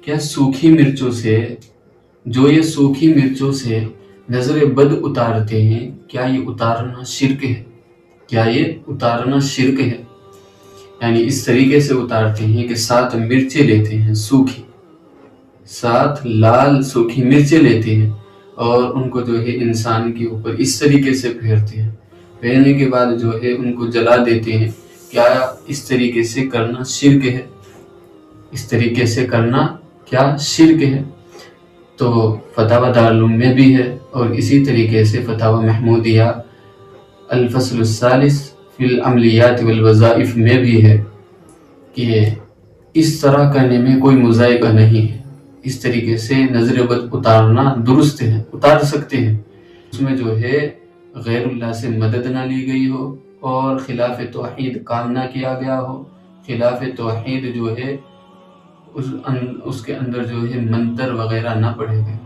کیا سوکھی مرچوں سے جو یہ سوکھی مرچوں سے نظر بد اتارتے ہیں، کیا یہ اتارنا شرک ہے؟ کیا یہ اتارنا شرک ہے؟ یعنی اس طریقے سے اتارتے ہیں کہ 7 مرچیں لیتے ہیں سوکھی، 7 لال سوکھی مرچیں لیتے ہیں اور ان کو جو ہے انسان کے اوپر اس طریقے سے پھیرتے ہیں، پھیرنے کے بعد جو ہے ان کو جلا دیتے ہیں۔ کیا اس طریقے سے کرنا شرک ہے؟ اس طریقے سے کرنا کیا شرک ہے؟ تو فتاوی دارالعلوم میں بھی ہے، اور اسی طریقے سے فتاوی محمودیہ الفصل الثالث فی العملیات والوظائف میں بھی ہے کہ اس طرح کرنے میں کوئی مذائقہ نہیں ہے۔ اس طریقے سے نظر بد اتارنا درست ہے، اتار سکتے ہیں، اس میں جو ہے غیر اللہ سے مدد نہ لی گئی ہو اور خلاف توحید کام نہ کیا گیا ہو۔ خلاف توحید جو ہے اس کے اندر جو ہے منتر وغیرہ نہ پڑھے گئے۔